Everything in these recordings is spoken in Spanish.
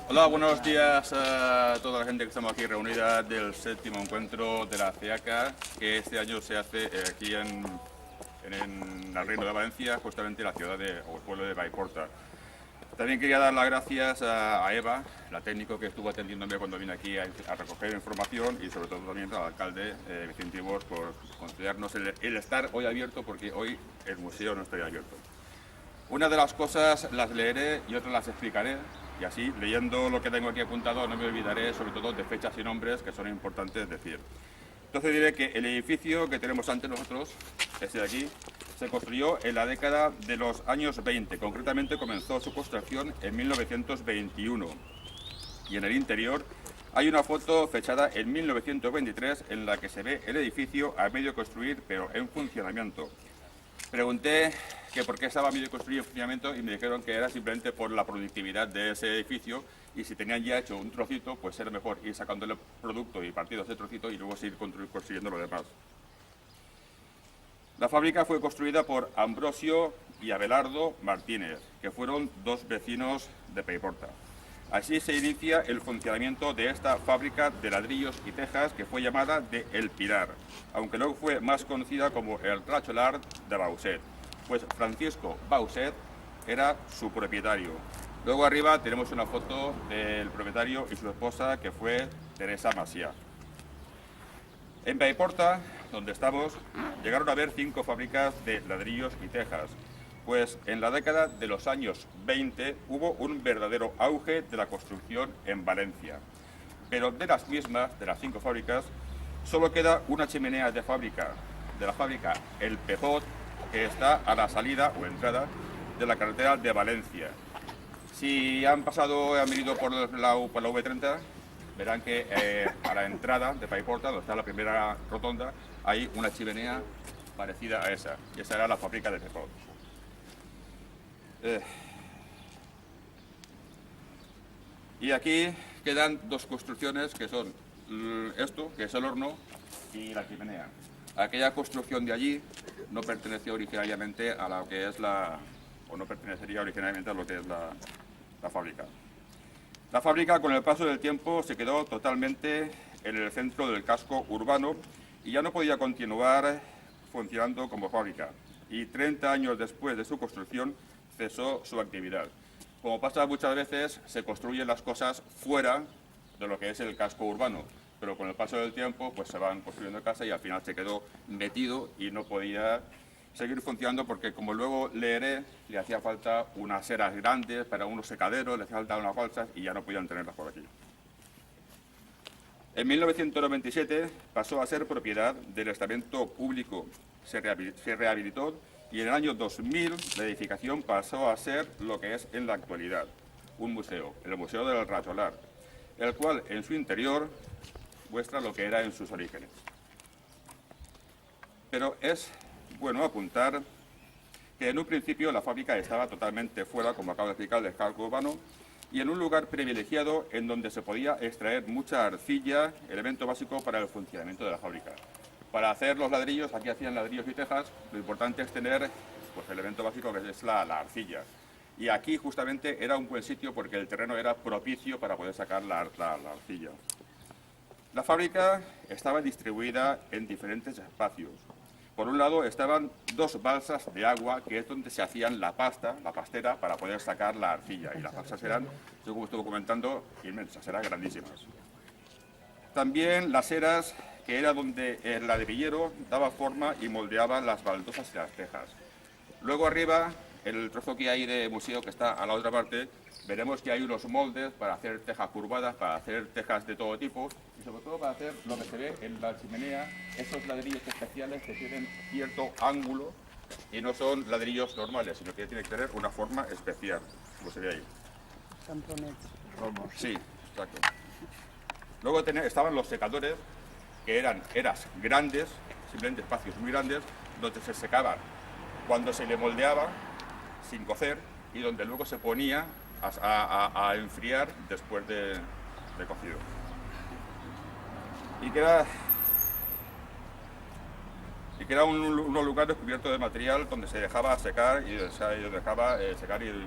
Hola, buenos días a toda la gente que estamos aquí reunida del séptimo encuentro de la CEACA, que este año se hace aquí en el Reino de Valencia, justamente en la ciudad o el pueblo de Paiporta. También quería dar las gracias a Eva, la técnico que estuvo atendiéndome cuando vine aquí a recoger información, y sobre todo también al alcalde Vicente Ibors por concedernos el estar hoy abierto, porque hoy el museo no está abierto. Una de las cosas las leeré y otras las explicaré, y así, leyendo lo que tengo aquí apuntado, no me olvidaré sobre todo de fechas y nombres que son importantes decir. Entonces diré que el edificio que tenemos ante nosotros, este de aquí, se construyó en la década de los años 20, concretamente comenzó su construcción en 1921, y en el interior hay una foto fechada en 1923 en la que se ve el edificio a medio construir pero en funcionamiento. Pregunté que por qué estaba medio construido en funcionamiento y me dijeron que era simplemente por la productividad de ese edificio, y si tenían ya hecho un trocito, pues era mejor ir sacándole producto y partido a ese trocito y luego seguir construyendo lo demás. La fábrica fue construida por Ambrosio y Abelardo Martínez, que fueron dos vecinos de Paiporta. Así se inicia el funcionamiento de esta fábrica de ladrillos y tejas, que fue llamada de El Pilar, aunque luego fue más conocida como el Racholar de Bauset, pues Francisco Bauset era su propietario. Luego arriba tenemos una foto del propietario y su esposa, que fue Teresa Macià. En Paiporta, donde estamos, llegaron a haber 5 fábricas de ladrillos y tejas, pues en la década de los años 20 hubo un verdadero auge de la construcción en Valencia. Pero de las mismas, de las 5 fábricas, solo queda una chimenea de la fábrica El Pejot, que está a la salida o entrada de la carretera de Valencia. Si han venido por la V30, verán que a la entrada de Paiporta, donde está la primera rotonda, hay una chimenea parecida a esa, y esa era la fábrica de Pejot. Y aquí quedan dos construcciones, que son esto, que es el horno, y la chimenea. Aquella construcción de allí no perteneció originariamente a lo que es no pertenecería originariamente a lo que es la fábrica. La fábrica, con el paso del tiempo, se quedó totalmente en el centro del casco urbano y ya no podía continuar funcionando como fábrica. Y 30 años después de su construcción cesó su actividad. Como pasa muchas veces, se construyen las cosas fuera de lo que es el casco urbano, pero con el paso del tiempo pues se van construyendo casas y al final se quedó metido y no podía seguir funcionando, porque, como luego leeré, le hacía falta unas eras grandes para unos secaderos, le hacía falta unas balsas y ya no podían tenerlas por aquí. En 1997 pasó a ser propiedad del estamento público, se rehabilitó, y en el año 2000 la edificación pasó a ser lo que es en la actualidad, un museo, el Museo del Racholar, el cual en su interior muestra lo que era en sus orígenes. Pero es bueno apuntar que en un principio la fábrica estaba totalmente fuera, como acabo de explicar, del casco urbano, y en un lugar privilegiado en donde se podía extraer mucha arcilla, elemento básico para el funcionamiento de la fábrica. Para hacer los ladrillos, aquí hacían ladrillos y tejas, lo importante es tener pues, el elemento básico, que es la arcilla. Y aquí justamente era un buen sitio porque el terreno era propicio para poder sacar la arcilla. La fábrica estaba distribuida en diferentes espacios. Por un lado estaban 2 balsas de agua, que es donde se hacían la pastera, para poder sacar la arcilla. Y las balsas eran, como estuve comentando, inmensas, eran grandísimas. También las eras, que era donde el ladrillero daba forma y moldeaba las baldosas y las tejas. Luego arriba, el trozo que hay de museo, que está a la otra parte, veremos que hay unos moldes para hacer tejas curvadas, para hacer tejas de todo tipo, y sobre todo para hacer lo que se ve en la chimenea, esos ladrillos especiales que tienen cierto ángulo y no son ladrillos normales, sino que tienen que tener una forma especial, como se ve ahí. Sí, exacto. Luego estaban los secadores, que eran eras grandes, simplemente espacios muy grandes, donde se secaban cuando se le moldeaba, sin cocer, y donde luego se ponía a enfriar después de cocido. Y que era unos lugares cubiertos de material donde se dejaba secar y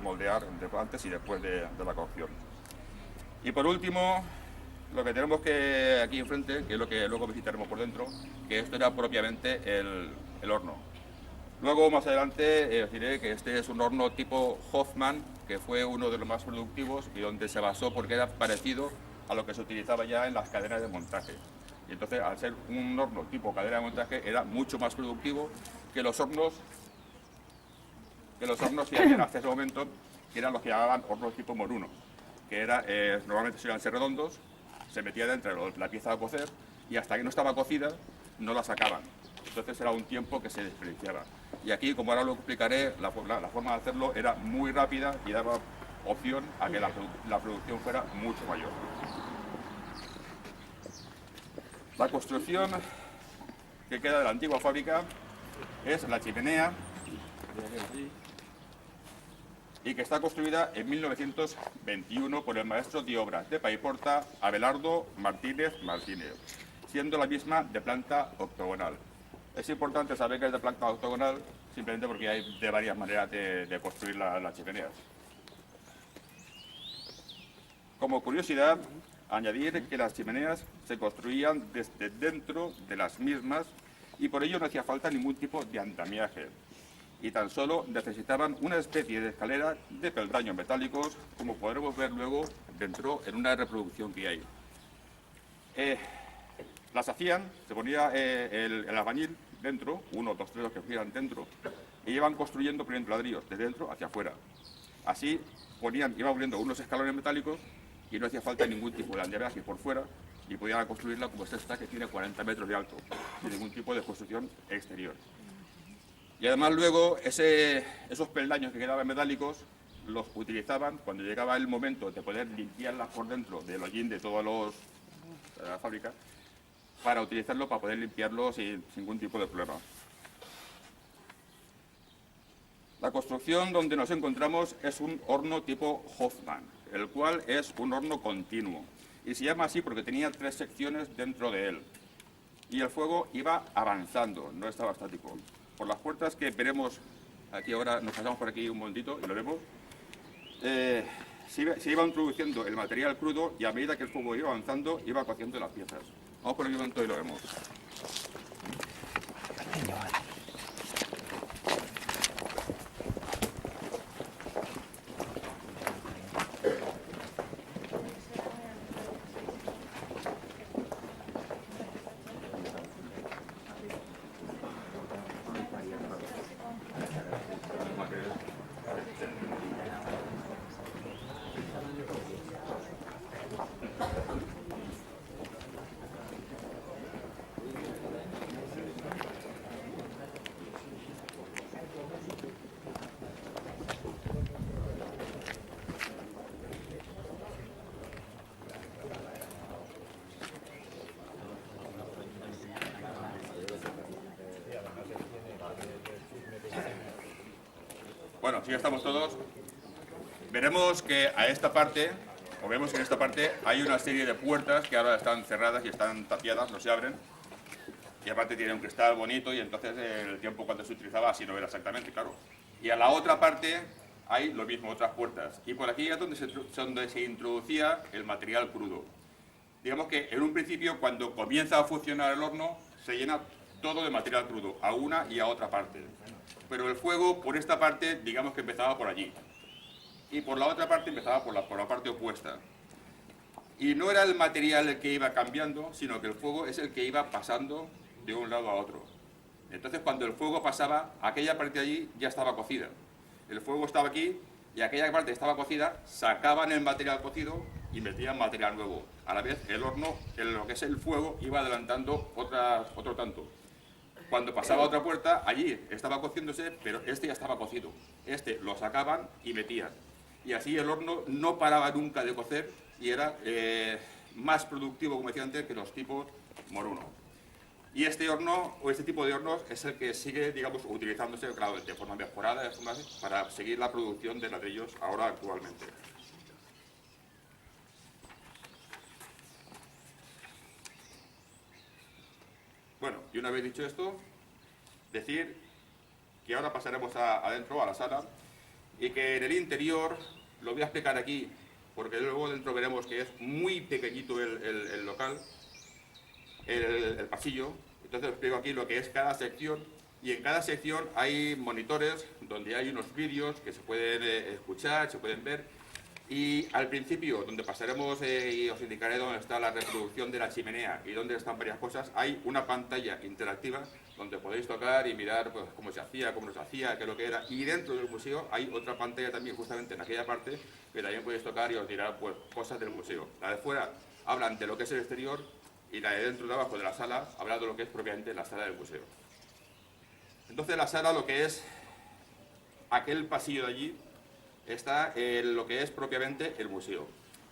moldear antes y después de la cocción. Y por último, lo que tenemos que aquí enfrente, que es lo que luego visitaremos por dentro, que esto era propiamente el horno. Luego, más adelante, os diré que este es un horno tipo Hoffman, que fue uno de los más productivos y donde se basó porque era parecido a lo que se utilizaba ya en las cadenas de montaje. Y entonces, al ser un horno tipo cadena de montaje, era mucho más productivo que los hornos que habían hasta ese momento, que eran los que llamaban hornos tipo moruno, que era, normalmente suelen ser redondos, se metía dentro la pieza a cocer y hasta que no estaba cocida no la sacaban. Entonces era un tiempo que se desperdiciaba. Y aquí, como ahora lo explicaré, la forma de hacerlo era muy rápida y daba opción a que la producción fuera mucho mayor. La construcción que queda de la antigua fábrica es la chimenea, y que está construida en 1921 por el maestro de obras de Paiporta, Abelardo Martínez Martínez, siendo la misma de planta octogonal. Es importante saber que es de planta octogonal simplemente porque hay de varias maneras de construir las chimeneas. Como curiosidad, añadir que las chimeneas se construían desde dentro de las mismas y por ello no hacía falta ningún tipo de andamiaje. Y tan solo necesitaban una especie de escalera de peldaños metálicos, como podremos ver luego dentro en una reproducción que hay. Las hacían, se ponía el albañil dentro, uno, dos, tres, los que fueran dentro, y iban construyendo poniendo ladrillos de dentro hacia afuera. Así iban poniendo unos escalones metálicos y no hacía falta ningún tipo de andamiaje por fuera y podían construirla como esta, que tiene 40 metros de alto, sin ningún tipo de construcción exterior. Y además luego esos peldaños que quedaban metálicos los utilizaban cuando llegaba el momento de poder limpiarlas por dentro del hollín de toda la fábrica, para utilizarlo para poder limpiarlo sin ningún tipo de problema. La construcción donde nos encontramos es un horno tipo Hoffman, el cual es un horno continuo. Y se llama así porque tenía 3 secciones dentro de él. Y el fuego iba avanzando, no estaba estático. Por las puertas que veremos aquí ahora, nos pasamos por aquí un momentito y lo vemos, se iba introduciendo el material crudo y a medida que el fuego iba avanzando, iba cociendo las piezas. Vamos por aquí un momento y lo vemos. Bueno, si ya estamos todos, veremos que a esta parte, o vemos que en esta parte hay una serie de puertas que ahora están cerradas y están tapiadas, no se abren. Y aparte tiene un cristal bonito y entonces el tiempo cuando se utilizaba así no era exactamente, claro. Y a la otra parte hay lo mismo, otras puertas. Y por aquí es donde se introducía el material crudo. Digamos que en un principio, cuando comienza a funcionar el horno, se llena todo de material crudo, a una y a otra parte. Pero el fuego, por esta parte, digamos que empezaba por allí. Y por la otra parte empezaba por la parte opuesta. Y no era el material el que iba cambiando, sino que el fuego es el que iba pasando de un lado a otro. Entonces, cuando el fuego pasaba, aquella parte de allí ya estaba cocida. El fuego estaba aquí y aquella parte estaba cocida, sacaban el material cocido y metían material nuevo. A la vez, el horno, lo que es el fuego, iba adelantando otro tanto. Cuando pasaba otra puerta, allí estaba cociéndose, pero este ya estaba cocido. Este lo sacaban y metían. Y así el horno no paraba nunca de cocer y era más productivo, como decía antes, que los tipos moruno. Y este horno, o este tipo de hornos, es el que sigue, digamos, utilizándose, claro, de forma mejorada, para seguir la producción de ladrillos ahora actualmente. Bueno, y una vez dicho esto, decir que ahora pasaremos adentro, a la sala, y que en el interior, lo voy a explicar aquí porque luego dentro veremos que es muy pequeñito el local, el pasillo. Entonces os explico aquí lo que es cada sección, y en cada sección hay monitores donde hay unos vídeos que se pueden escuchar, se pueden ver, y al principio, donde pasaremos y os indicaré dónde está la reproducción de la chimenea y dónde están varias cosas, hay una pantalla interactiva donde podéis tocar y mirar pues, cómo se hacía, cómo no se hacía, qué es lo que era, y dentro del museo hay otra pantalla también justamente en aquella parte que también podéis tocar y os dirá pues, cosas del museo. La de fuera hablan de lo que es el exterior, y la de dentro de abajo de la sala habla de lo que es propiamente la sala del museo. Entonces la sala, lo que es aquel pasillo de allí, está lo que es propiamente el museo.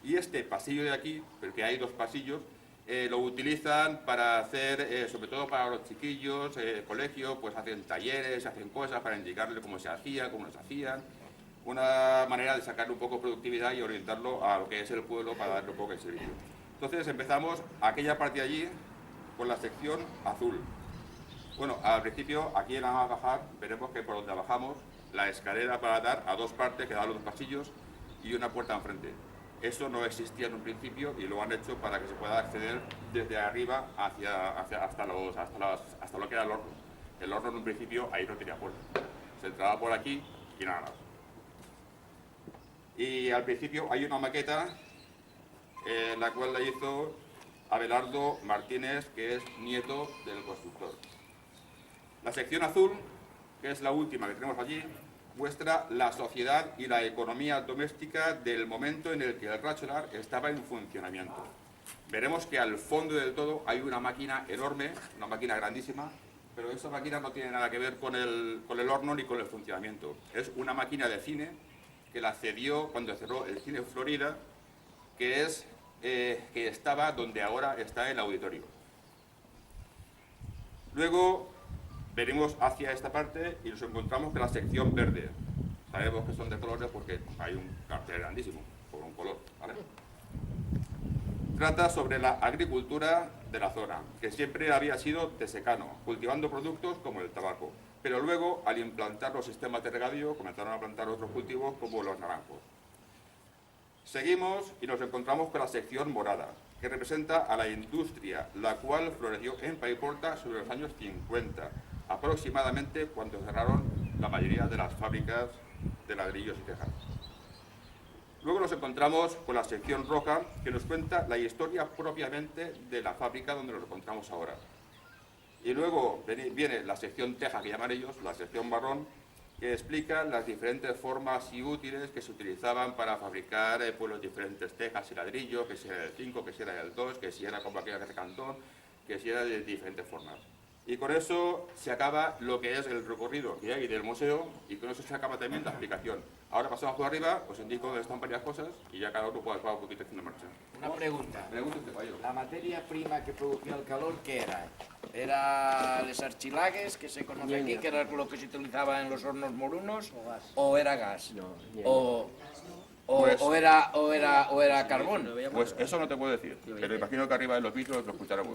Y este pasillo de aquí, porque hay dos pasillos, lo utilizan para hacer, sobre todo para los chiquillos, colegio, pues hacen talleres, hacen cosas para indicarle cómo se hacía, cómo no se hacían. Una manera de sacarle un poco de productividad y orientarlo a lo que es el pueblo para darle un poco de servicio. Entonces empezamos aquella parte de allí con la sección azul. Bueno, al principio, aquí en la bajar, veremos que por donde bajamos, la escalera para dar a dos partes, que da a los dos pasillos, y una puerta enfrente. Eso no existía en un principio y lo han hecho para que se pueda acceder desde arriba hasta lo que era el horno. El horno en un principio ahí no tenía puerta. Se entraba por aquí y nada más. Y al principio hay una maqueta, la cual la hizo Abelardo Martínez, que es nieto del constructor. La sección azul, que es la última que tenemos allí, muestra la sociedad y la economía doméstica del momento en el que el Racholar estaba en funcionamiento. Veremos que al fondo del todo hay una máquina enorme, una máquina grandísima, pero esa máquina no tiene nada que ver con el horno ni con el funcionamiento. Es una máquina de cine que la cedió cuando cerró el Cine Florida, que estaba donde ahora está el auditorio. Luego venimos hacia esta parte y nos encontramos con la sección verde. Sabemos que son de colores porque hay un cartel grandísimo por un color, ¿vale? Trata sobre la agricultura de la zona, que siempre había sido de secano, cultivando productos como el tabaco. Pero luego, al implantar los sistemas de regadío, comenzaron a plantar otros cultivos como los naranjos. Seguimos y nos encontramos con la sección morada, que representa a la industria, la cual floreció en Paiporta sobre los años 50, aproximadamente cuando cerraron la mayoría de las fábricas de ladrillos y tejas. Luego nos encontramos con la sección roja, que nos cuenta la historia propiamente de la fábrica donde nos encontramos ahora. Y luego viene la sección teja, que llaman ellos, la sección marrón, que explica las diferentes formas y útiles que se utilizaban para fabricar pues, los diferentes tejas y ladrillos, que si era del 5, que si era del 2, que si era como aquella de cantón, que si era de diferentes formas. Y con eso se acaba lo que es el recorrido que hay del museo, y con eso se acaba también la explicación. Ahora pasamos por arriba, os indico dónde están varias cosas y ya cada uno puede un poquito haciendo marcha. Una pregunta. Pregúntate, caballero. La materia prima que producía el calor, ¿qué era? ¿Era les archilagues, que se conoce aquí, que era lo que se utilizaba en los hornos morunos, o era gas? O era carbón. Pues eso no te puedo decir, pero imagino que arriba de los vídeos lo escucharemos.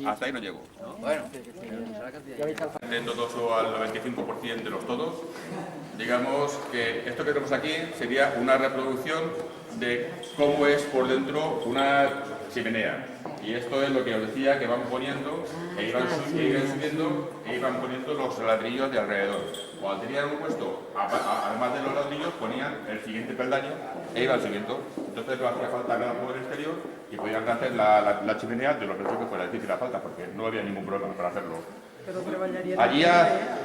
Hasta ahí no llego. Bueno, Teniendo todo al 95% de los todos, digamos que esto que tenemos aquí sería una reproducción de cómo es por dentro una chimenea. Y esto es lo que os decía, que van poniendo, iban subiendo e iban poniendo los ladrillos de alrededor. Cuando tenían un puesto, además de los ladrillos, ponían el siguiente peldaño e iban subiendo. Entonces no hacía falta nada por el exterior y podían hacer la chimenea de lo que fuera difícil la falta, porque no había ningún problema para hacerlo. Però treballarien Allí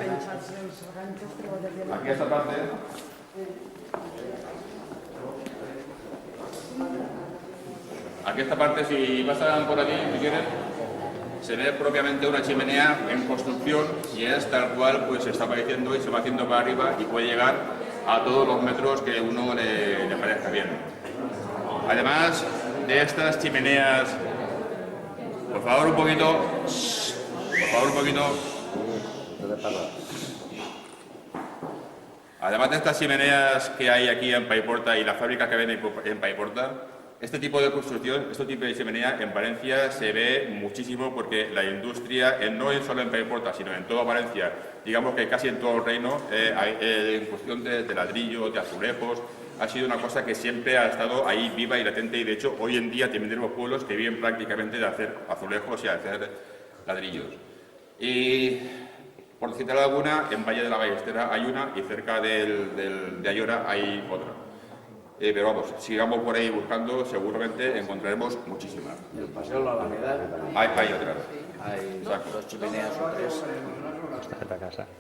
pensats els ganxos, treballarien aquí esta parte. Aquí esta parte, si pasan por aquí, si quieren, se ve propiamente una chimenea en construcción y es tal cual pues se está apareciendo y se va haciendo para arriba y puede llegar a todos los metros que uno le parezca bien. Además de estas chimeneas, por favor un poquito, además de estas chimeneas que hay aquí en Paiporta y la fábrica que ven en Paiporta, este tipo de construcción, este tipo de chimenea en Valencia se ve muchísimo porque la industria, no solo en Paiporta, sino en toda Valencia, digamos que casi en todo el reino, en cuestión de ladrillos, de azulejos, ha sido una cosa que siempre ha estado ahí viva y latente, y de hecho hoy en día también tenemos pueblos que viven prácticamente de hacer azulejos y hacer ladrillos. Y por citar alguna, en Valle de la Ballestera hay una y cerca de Ayora hay otra. Pero vamos, sigamos por ahí buscando, seguramente encontraremos muchísimas. El Paseo de la Alameda. Hay otras. Hay dos chimeneas o tres.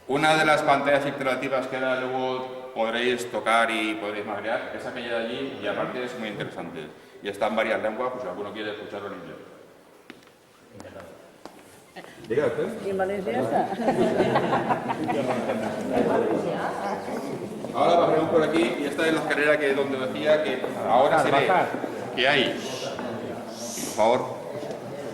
Una de las pantallas interactivas que ahora luego podréis tocar y podréis magnear es aquella de allí, y aparte es muy interesante. Y está en varias lenguas, pues si alguno quiere escucharlo en inglés. Diga usted. ¿Y en Valencia está? Ahora bajamos por aquí y esta es la escalera que donde decía que ahora se ve que hay, por favor,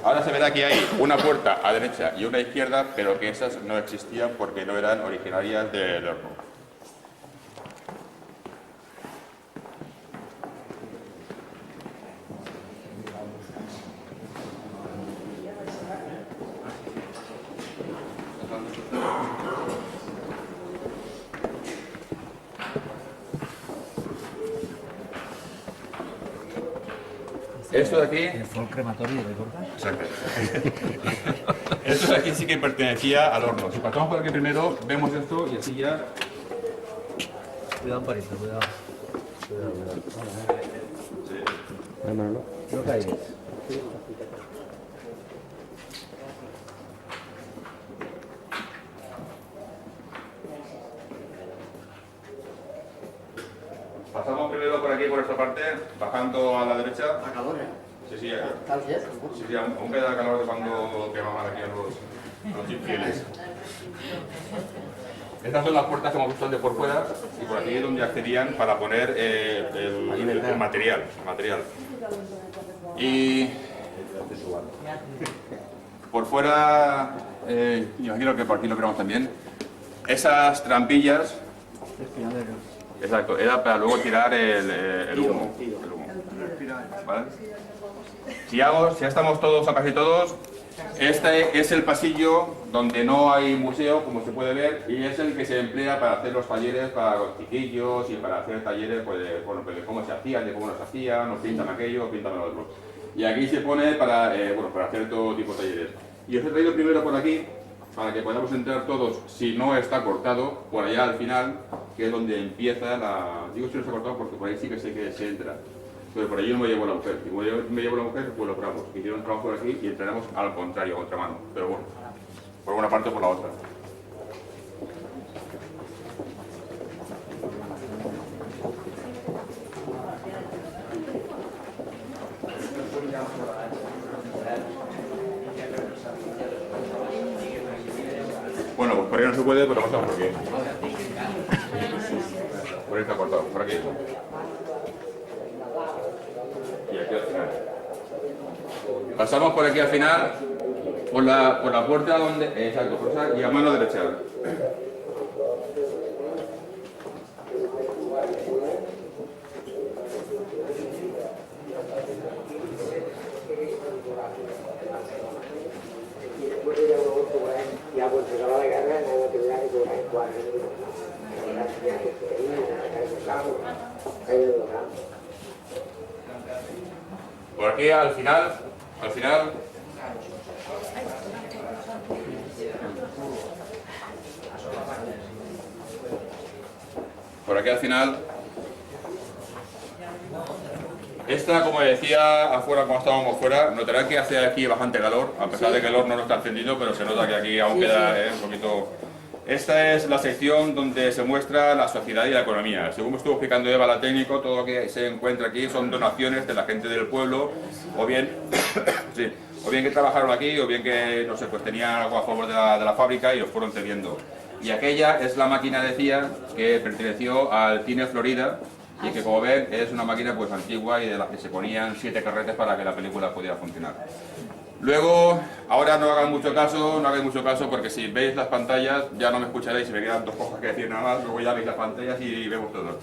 ahora se verá que hay una puerta a derecha y una a izquierda, pero que esas no existían porque no eran originarias del horno. Esto de aquí... Fue el crematorio, ¿recuerdas? Exacto. Esto de aquí sí que pertenecía al horno. Si pasamos por aquí primero, vemos esto y así ya... Cuidado, Parito, cuidado. Sí. No caigas. Pasamos primero por aquí, por esta parte, bajando a la derecha. La calor, Sí, sí, ¿eh? aún queda calor de cuando quemaban aquí a los infieles. Estas son las puertas que hemos visto de por fuera, y por aquí es donde accedían para poner el material. Y por fuera, imagino que por aquí lo veremos también, esas trampillas, exacto, era para luego tirar el humo. ¿Vale? Si ya estamos todos, o casi todos, este es el pasillo donde no hay museo, como se puede ver, y es el que se emplea para hacer los talleres para los chiquillos y para hacer talleres pues, de cómo se hacían, de cómo nos hacían, nos pintan aquello, pintan lo otro. Y aquí se pone para hacer todo tipo de talleres. Y os he traído primero por aquí, para que podamos entrar todos, si no está cortado, por allá al final, que es donde empieza la... Digo si no está cortado porque por ahí sí que sé que se entra. Pero por allí no me llevo la mujer. Si me llevo la mujer, pues lo operamos. Hicieron un trabajo por aquí y entraremos al contrario, a contramano. Pero bueno, por una parte o por la otra. Bueno, pues por ahí no se puede, pero pasamos por aquí. Por ahí está cortado, por aquí. Y aquí al final. Pasamos por aquí al final, por la puerta donde... Exacto, por esa, y a mano derecha. Por aquí al final, por aquí al final, esta, como decía afuera cuando estábamos fuera, notarán que hace aquí bastante calor, a pesar de que el horno no está encendido, pero se nota que aquí aún queda un poquito... Esta es la sección donde se muestra la sociedad y la economía. Según me estuvo explicando Eva, la técnico, todo lo que se encuentra aquí son donaciones de la gente del pueblo, o bien, sí, o bien que trabajaron aquí, o bien que, no sé, pues tenían algo a favor de la fábrica y los fueron cediendo. Y aquella es la máquina, decía, que perteneció al Cine Florida, y que, como ven, es una máquina pues antigua y de las que se ponían 7 carretes para que la película pudiera funcionar. Luego, ahora no hagáis mucho caso porque si veis las pantallas ya no me escucharéis y me quedan 2 cosas que decir nada más, luego ya veis las pantallas y vemos todo.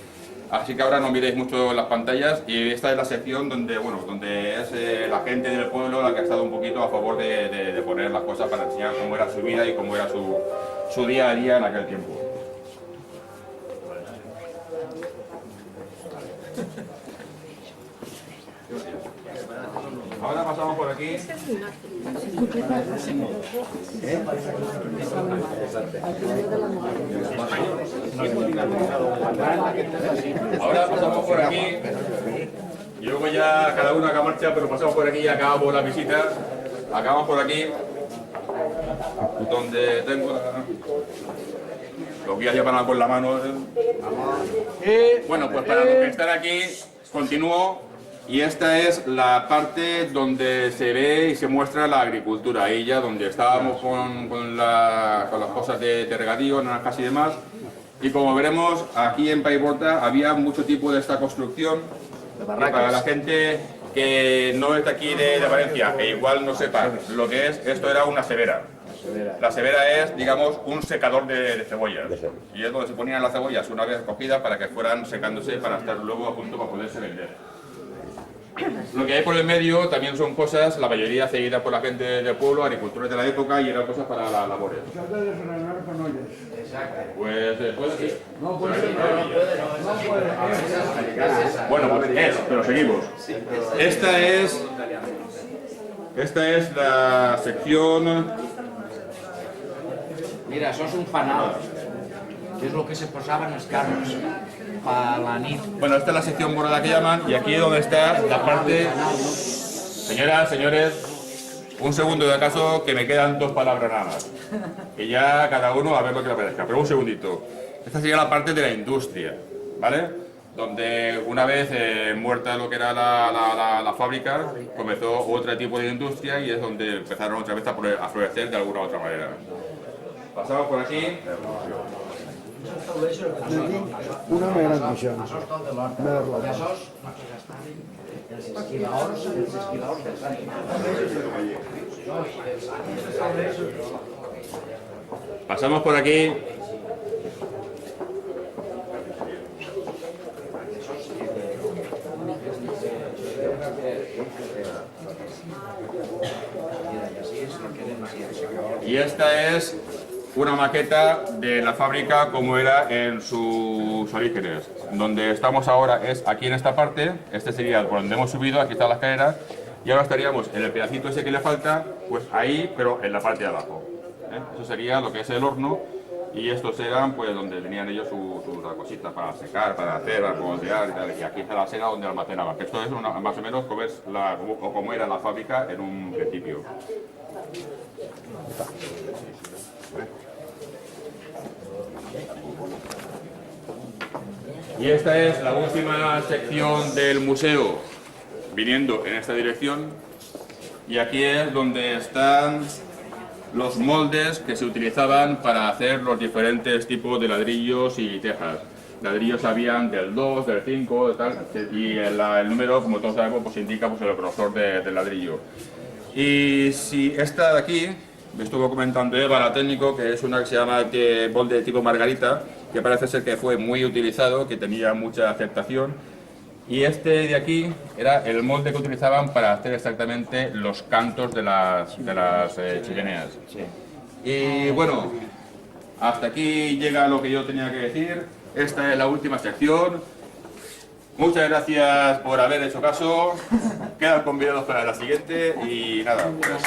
Así que ahora no miréis mucho las pantallas, y esta es la sección donde, donde es la gente del pueblo la que ha estado un poquito a favor de poner las cosas para enseñar cómo era su vida y cómo era su día a día en aquel tiempo. Ahora pasamos por aquí. Ahora pasamos por aquí. Y luego ya cada uno haga marcha, pero pasamos por aquí y acabamos la visita. Acabamos por aquí, donde tengo los guías ya van con la mano. Bueno, pues para los que están aquí, continúo. Y esta es la parte donde se ve y se muestra la agricultura. Ahí ya donde estábamos con las cosas de regadío, naranjas y demás. Y como veremos, aquí en Paiporta había mucho tipo de esta construcción. Y para la gente que no es de aquí de Valencia e igual no sepa lo que es, esto era una cebera. La cebera es, digamos, un secador de cebollas. Y es donde se ponían las cebollas una vez cogidas para que fueran secándose para estar luego a punto para poderse vender. Lo que hay por el medio también son cosas, la mayoría seguida por la gente del pueblo, agricultores de la época, y eran cosas para las labores. Pues puede ser. No puede ser. Bueno, pues es, pero seguimos. Esta es la sección. Mira, això és un fanal, que és el que se posava en els carros, per la nit. Bueno, esta es la sección morada que llaman, y aquí es donde está la parte. Señoras, señores, un segundo de acaso, que me quedan 2 palabras nada más. Que ya cada uno a ver lo que le parezca, pero un segundito. Esta sería la parte de la industria, ¿vale? Donde una vez muerta lo que era la fábrica, comenzó otro tipo de industria y es donde empezaron otra vez a florecer de alguna u otra manera. Pasamos por aquí. Una gran cuestión. Això és tot de l'horta. I això és els esquilaors dels animals. Pasamos por aquí. Y esta es una maqueta de la fábrica como era en sus orígenes. Donde estamos ahora es aquí en esta parte, este sería por donde hemos subido, aquí está la escalera, y ahora estaríamos en el pedacito ese que le falta, pues ahí, pero en la parte de abajo. Eso sería lo que es el horno, y estos eran pues donde tenían ellos sus cositas para secar, para hacer, para moldear y tal, y aquí está la sera donde almacenaban. Esto es más o menos como era la fábrica en un principio. Y esta es la última sección del museo, viniendo en esta dirección, y aquí es donde están los moldes que se utilizaban para hacer los diferentes tipos de ladrillos y tejas. Ladrillos habían del 2, del 5, de tal, y el número, como todos sabemos, pues indica pues, el grosor del ladrillo. Y si esta de aquí, me estuvo comentando Eva, la técnico, que es una que se llama molde de tipo margarita, que parece ser que fue muy utilizado, que tenía mucha aceptación. Y este de aquí era el molde que utilizaban para hacer exactamente los cantos de las chimeneas. Y bueno, hasta aquí llega lo que yo tenía que decir. Esta es la última sección. Muchas gracias por haber hecho caso. Quedan convidados para la siguiente y nada, pues...